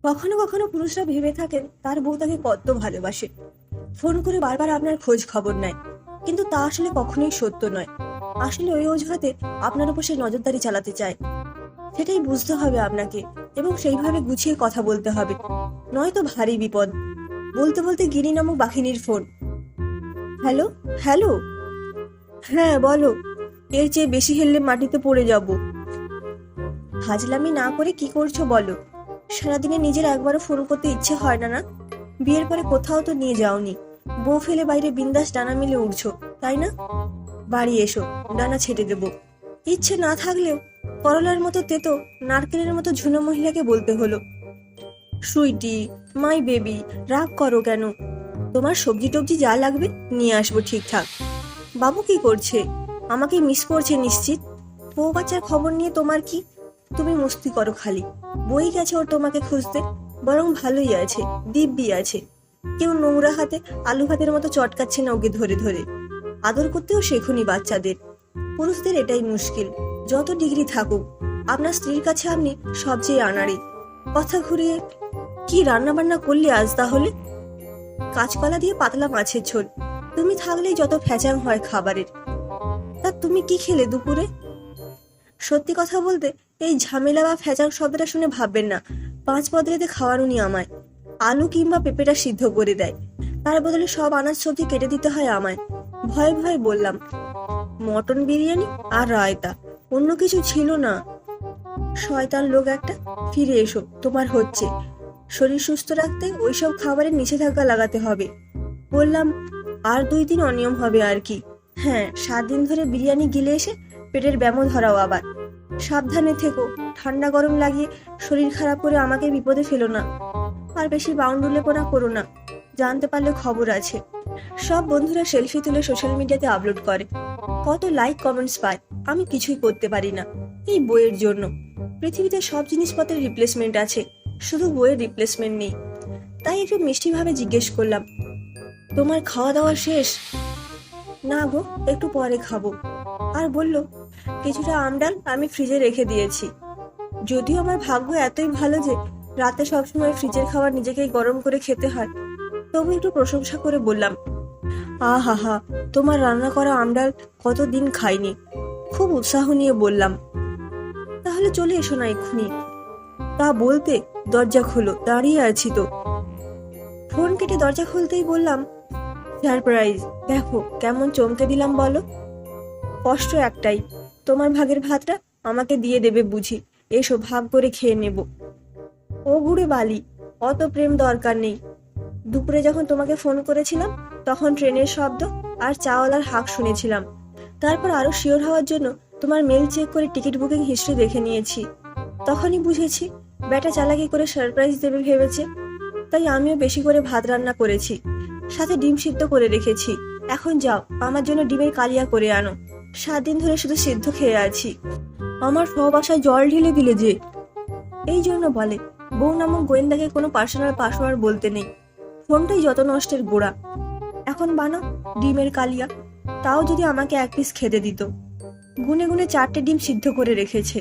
কখনো কখনো পুরুষরা ভেবে থাকেন তার বউ তাকে কত ভালোবাসে, ফোন করে বারবার আপনার খোঁজ খবর নেয়, কিন্তু তা আসলে কখনোই সত্য নয়। আসলে ওই অজুহাতে আপনার উপর সে নজরদারি চালাতে চায়। সেটাই বুঝতে হবে আপনাকে, এবং সেইভাবে গুছিয়ে কথা বলতে হবে, নয়তো ভারী বিপদ। বলতে বলতে গিনি নামক বাঘিনীর ফোন। হ্যালো। হ্যালো। হ্যাঁ বলো। এর চেয়ে বেশি হেললে মাটিতে পড়ে যাব। ফাজলামি না করে কি করছো বলো। সারাদিনে নিজের একবারও ফোন করতে ইচ্ছে হয় না? না, বিয়ের পরে কোথাও তো নিয়ে যাওনি। বউ ফেলে বাইরে বিন্দাস ডানা মিলে উড়ছো, তাই না? বাড়ি এসো, ডানা ছেটে দেবো। ইচ্ছে না থাকলেও করলার মতো তেতো, নারকেলের মতো ঝুনো মহিলাকে বলতে হলো। সুইটি, মাই বেবি, রাগ করো কেন? তোমার সবজি টবজি যা লাগবে নিয়ে আসবো ঠিকঠাক। বাবু কি করছে? আমাকে মিস করছে নিশ্চিত। বউ বাচ্চার খবর নিয়ে তোমার কি? তুমি মস্তি করো খালি। বই গেছে ওর তোমাকে খুঁজতে। বরং ভালোই আছে, দিব্যি আছে। কেউ নোংরা হাতে আলু ভাতের মতো চটকাচ্ছে না ওকে ধরে ধরে। আদর করতেও শেখুনি বাচ্চাদের। পুরুষদের এটাই মুশকিল। যত ডিগ্রি থাকুক, আপনার স্ত্রীর কাছে আপনি সবচেয়ে আনাড়ি। কথা ঘুরিয়ে, কি রান্না বান্না করলে আজ তাহলে? কাঁচকলা দিয়ে পাতলা মাছের ঝোল। তুমি থাকলেই যত ফ্যাচাং হয় খাবারের। তা তুমি কি খেলে দুপুরে? সত্যি কথা বলতে, এই ঝামেলা বা ফ্যাচাং শব্দটা শুনে ভাববেন না 5 বদলেতে খাওয়ারুনি আমায়। আলু কিংবা পেঁপেটা সিদ্ধ করে দেয়, তার বদলে সব আনাজ সবজি কেটে দিতে হয় আমায়। ভয়ে ভয়ে বললাম, মটন বিরিয়ানি আর রায়তা, অন্য কিছু ছিল না। শয়তান লোক একটা। ফিরে এসো, তোমার হচ্ছে। শরীর সুস্থ রাখতে ওইসব খাবারের নিষেধাজ্ঞা লাগাতে হবে। বললাম, আর 2 দিন অনিয়ম হবে আর কি। হ্যাঁ, 7 দিন ধরে বিরিয়ানি গিলে এসে পেটের ব্যামো ধরাও আবার। সাবধানে থেকো, ঠান্ডা গরম লাগিয়ে শরীর খারাপ করে আমাকে বিপদে ফেলো না। আর বেশি বাউন্ডুলেপনা করো না, জানতে পারলে খবর আছে। সব বন্ধুরা সেলফি তুলে সোশ্যাল মিডিয়াতে আপলোড করে, কত লাইক কমেন্টস পায়। আমি কিছুই করতে পারি না এই বইয়ের জন্য। পৃথিবীতে সব জিনিসপত্রের রিপ্লেসমেন্ট আছে, শুধু বইয়ের রিপ্লেসমেন্ট নেই। তাই একটু মিষ্টিভাবে জিজ্ঞেস করলাম, তোমার খাওয়া দাওয়া শেষ? না গো, একটু পরে খাবো। আর বলল, কিছুটা আমডাল আমি ফ্রিজে রেখে দিয়েছি। যদিও আমার ভাগ্য এতই ভালো যে রাতে সবসময় ফ্রিজের খাবার নিজেকেই গরম করে খেতে হয়, তবু একটু প্রশংসা করে বললাম, আহা হা, তোমার রান্না করা আমডাল কতদিন খাইনি। খুব উৎসাহ নিয়ে বললাম, তাহলে চলে এসো না এক্ষুনি। তা বলতে দরজা খোলো, দাঁড়িয়ে আছি তো। ফোন কেটে দরজা খুলতেই বললাম, সারপ্রাইজ। দেখো কেমন চমকে দিলাম বলো। কষ্ট একটাই, তোমার ভাগের ভাতটা আমাকে দিয়ে দেবে বুঝি। এসো, ভাগ করে খেয়ে নেব। ও গুড়ে বালি, অত প্রেম দরকার নেই। দুপুরে যখন তোমাকে ফোন করেছিলাম, তখন ট্রেনের শব্দ আর চাওয়ালার হাঁক শুনেছিলাম। তারপর আরো শিওর হওয়ার জন্য তোমার মেল চেক করে টিকিট বুকিং হিস্ট্রি দেখে নিয়েছি। তখনই বুঝেছি ব্যাটা চালাকি করে সারপ্রাইজ দেবে ভেবেছে। তাই আমিও বেশি করে ভাত রান্না করেছি, সাথে ডিম সিদ্ধ করে রেখেছি। এখন যাও, আমার জন্য ডিমের কালিয়া করে আনো। 7 দিন ধরে শুধু সিদ্ধ খেয়ে আছি। আমার সব আশায় জল ঢেলে দিলে যে। এই জন্য বলে, বউ নামক গোয়েন্দাকে কোনো পার্সোনাল পাসওয়ার্ড বলতে নেই। ফোনটাই যত নষ্টের গোড়া। এখন বানাও ডিমের কালিয়া, তাও যদি আমাকে 1 পিস খেতে দিত। গুনে গুনে 4টে ডিম সিদ্ধ করে রেখেছে।